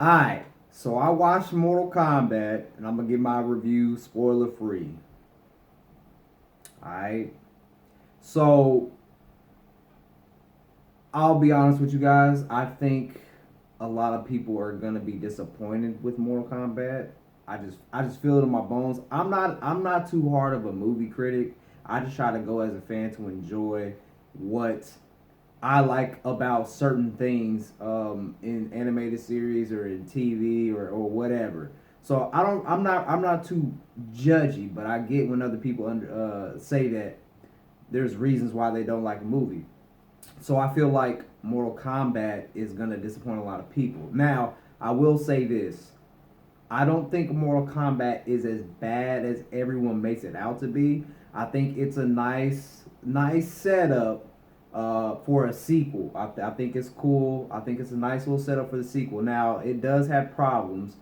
Alright, so I watched Mortal Kombat, and I'm gonna give my review spoiler free. Alright, so I'll be honest with you guys. I think a lot of people are gonna be disappointed with Mortal Kombat. I just feel it in my bones. I'm not too hard of a movie critic. I just try to go as a fan to enjoy what I like about certain things in animated series or in TV or whatever. So I'm not too judgy, but I get when other people say that there's reasons why they don't like a movie. So I feel like Mortal Kombat is gonna disappoint a lot of people. Now I will say this: I don't think Mortal Kombat is as bad as everyone makes it out to be. I think it's a nice setup for a sequel. I think it's cool. I think it's a nice little setup for the sequel. Now it does have problems,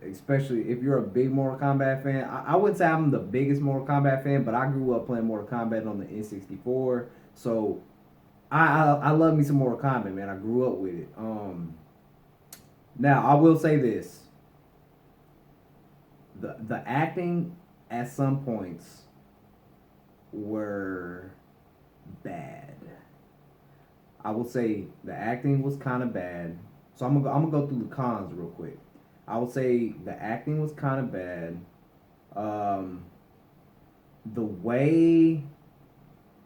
especially if you're a big Mortal Kombat fan. I wouldn't say I'm the biggest Mortal Kombat fan, but I grew up playing Mortal Kombat on the N64, so I love me some Mortal Kombat, man. I grew up with it. Now I will say this: the acting at some points were bad. I will say the acting was kind of bad. So I'm gonna go through the cons real quick. I would say the acting was kind of bad. Um, the way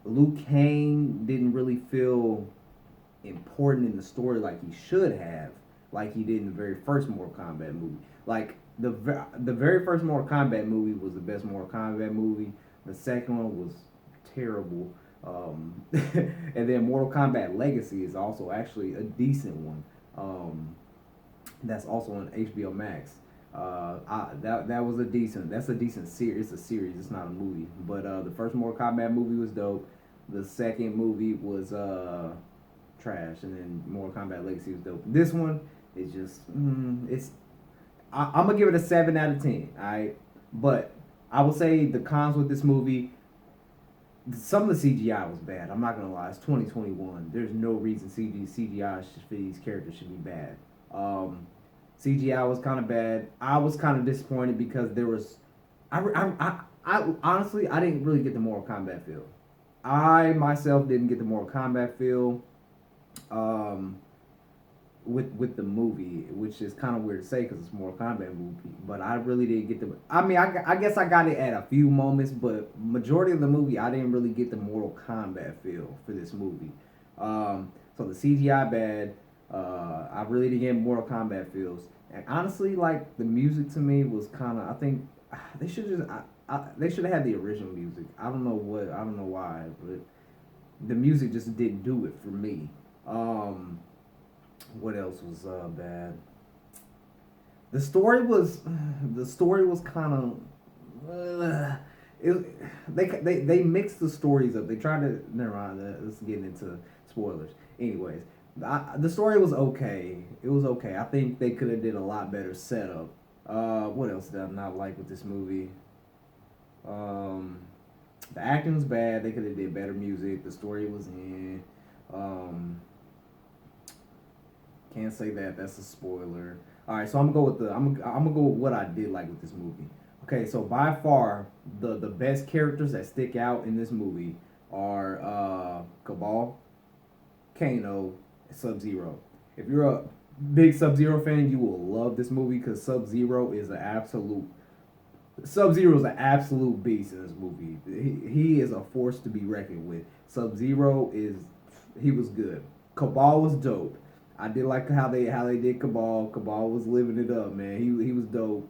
Luke Kang didn't really feel important in the story like he should have, like he did in the very first Mortal Kombat movie. Like the very first Mortal Kombat movie was the best Mortal Kombat movie. The second one was terrible. And then Mortal Kombat Legacy is also actually a decent one. That's also on HBO Max. That was a decent. That's a decent series. It's a series. It's not a movie. But the first Mortal Kombat movie was dope. The second movie was trash, and then Mortal Kombat Legacy was dope. This one is just it's. I'm gonna give it a 7 out of 10. All right, but I will say the cons with this movie. Some of the CGI was bad. I'm not gonna lie. It's 2021. There's no reason CGI for these characters should be bad. CGI was kind of bad. I was kind of disappointed because there was. I honestly I didn't really get the Mortal Kombat feel. I myself didn't get the Mortal Kombat feel. Um, with the movie, which is kind of weird to say because it's Mortal Kombat movie. But I really didn't get the. I mean, I guess I got it at a few moments, but majority of the movie, I didn't really get the Mortal Kombat feel for this movie. So the CGI bad. I really didn't get Mortal Kombat feels, and honestly, like the music to me was kind of. I think they should just. They should have had the original music. I don't know what. I don't know why, but the music just didn't do it for me. Um, what else was bad? The story was kind of they mixed the stories up. They tried to never mind. Let's get into spoilers. Anyways, the story was okay. It was okay. I think they could have did a lot better setup. What else did I not like with this movie? Um, the acting was bad. They could have did better music. The story was in. Um, Can't say that. That's a spoiler. All right, so I'm gonna go with I'm gonna go with what I did like with this movie. Okay, so by far the best characters that stick out in this movie are Cabal, Kano, and Sub Zero. If you're a big Sub Zero fan, you will love this movie because Sub Zero is an absolute beast in this movie. He is a force to be reckoned with. Sub Zero is he was good. Cabal was dope. I did like how they did Cabal. Cabal was living it up, man. He was dope.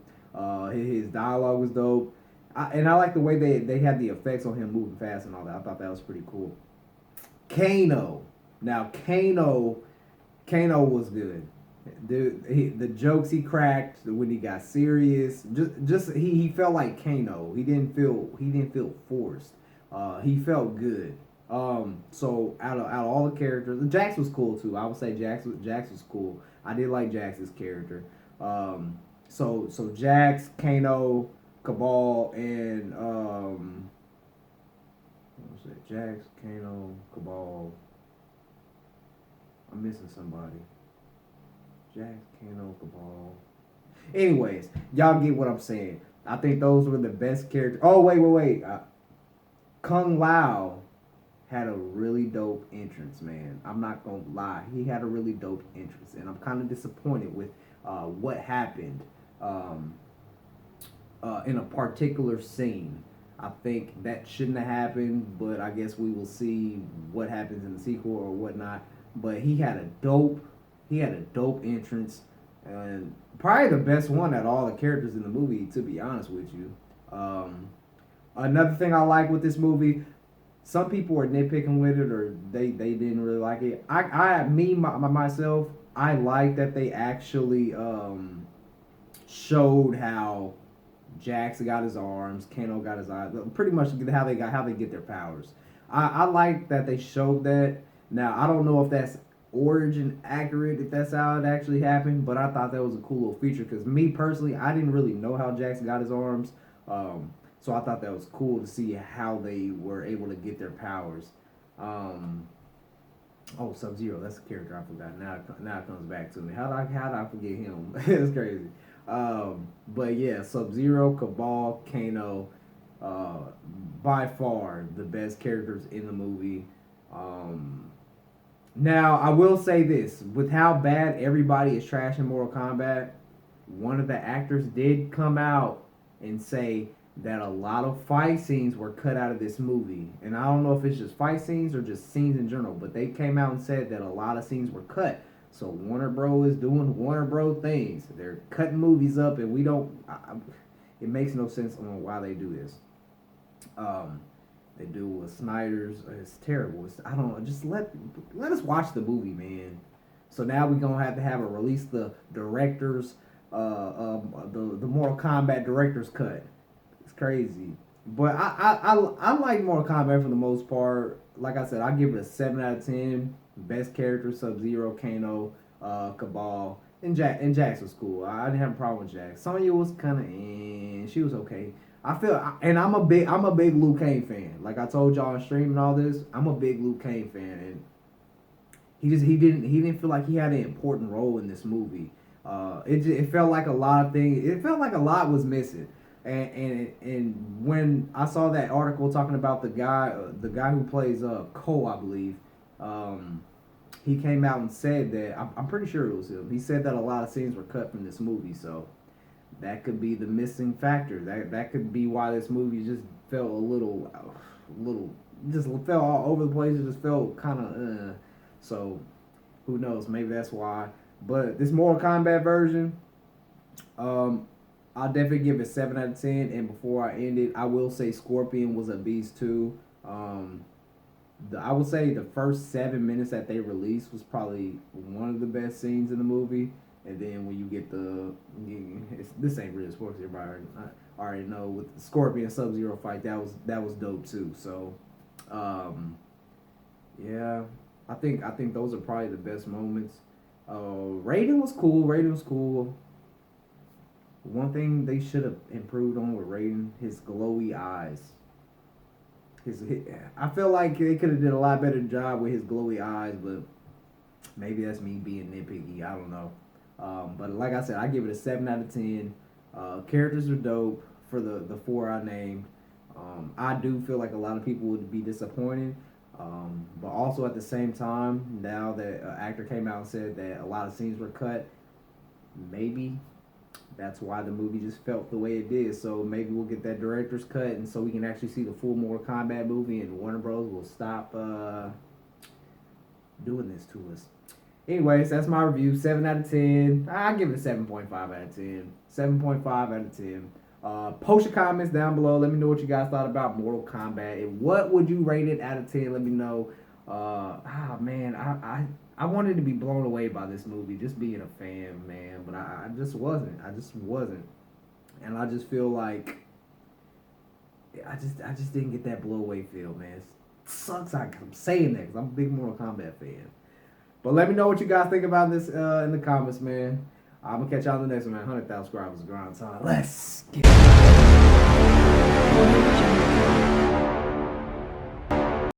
His dialogue was dope. And I like the way they had the effects on him moving fast and all that. I thought that was pretty cool. Kano. Now Kano was good. The jokes he cracked when he got serious, just he felt like Kano. He didn't feel forced. He felt good. So out of all the characters, Jax was cool too. I would say Jax was cool. I did like Jax's character. So Jax, Kano, Cabal, and what was it? Jax, Kano, Cabal. I'm missing somebody. Jax, Kano, Cabal. Anyways, y'all get what I'm saying. I think those were the best characters. Oh, wait. Kung Lao had a really dope entrance, man. I'm not gonna lie. He had a really dope entrance, and I'm kind of disappointed with what happened in a particular scene. I think that shouldn't have happened, but I guess we will see what happens in the sequel or whatnot. But he had a dope entrance, and probably the best one out of all the characters in the movie, to be honest with you. Another thing I like with this movie, some people are nitpicking with it, or they didn't really like it. Myself, I like that they actually showed how Jax got his arms, Kano got his eyes, pretty much how they get their powers. I like that they showed that. Now I don't know if that's origin accurate, if that's how it actually happened, but I thought that was a cool little feature because me personally, I didn't really know how Jax got his arms, so I thought that was cool to see how they were able to get their powers. Oh, Sub-Zero, that's a character I forgot. Now it comes back to me. How did I forget him? It's crazy. But yeah, Sub-Zero, Cabal, Kano, by far the best characters in the movie. Now, I will say this. With how bad everybody is trashing Mortal Kombat, one of the actors did come out and say that a lot of fight scenes were cut out of this movie. And I don't know if it's just fight scenes or just scenes in general, but they came out and said that a lot of scenes were cut. So Warner Bro is doing Warner Bro things. They're cutting movies up, and we don't. It makes no sense on why they do this. They do with Snyder's. It's terrible. I don't know. Just let us watch the movie, man. So now we're gonna have to release the director's the Mortal Kombat director's cut. It's crazy. But I like Mortal Kombat for the most part. Like I said, I give it a 7 out of 10. Best character, Sub-Zero, Kano, Cabal, and Jax was cool. I didn't have a problem with Jax. Sonya was kind of, she was okay. And I'm a big Liu Kang fan. Like I told y'all on stream and all this, I'm a big Liu Kang fan, and he didn't feel like he had an important role in this movie. It felt like a lot of things. It felt like a lot was missing. And when I saw that article talking about the guy who plays Cole, I believe, he came out and said that I'm pretty sure it was him. He said that a lot of scenes were cut from this movie, so that could be the missing factor. That could be why this movie just felt a little, just felt all over the place. It just felt kind of, so who knows? Maybe that's why. But this Mortal Kombat version, I'll definitely give it 7 out of 10. And before I end it, I will say Scorpion was a beast too. I would say the first 7 minutes that they released was probably one of the best scenes in the movie. And then when you get this ain't really sports, everybody already know, with the Scorpion Sub-Zero fight, that was dope too. So, yeah, I think those are probably the best moments. Raiden was cool. One thing they should have improved on with Raiden, his glowy eyes. I feel like they could have did a lot better job with his glowy eyes, but maybe that's me being nitpicky. I don't know. But like I said, I give it a 7 out of 10. Characters are dope for the 4 I named. I do feel like a lot of people would be disappointed. But also at the same time, now that an actor came out and said that a lot of scenes were cut, maybe that's why the movie just felt the way it did. So maybe we'll get that director's cut, and so we can actually see the full Mortal Kombat movie, and Warner Bros. Will stop doing this to us. Anyways, that's my review. 7 out of 10. I give it a 7.5 out of 10. 7.5 out of 10. Post your comments down below. Let me know what you guys thought about Mortal Kombat. And what would you rate it out of 10? Let me know. Man, I wanted to be blown away by this movie, just being a fan, man. But I just wasn't. And I just feel like I just didn't get that blow away feel, man. It sucks. I'm saying that because I'm a big Mortal Kombat fan. But let me know what you guys think about this in the comments, man. I'm going to catch y'all in the next one, man. 100,000 subscribers, grind time. Let's get it.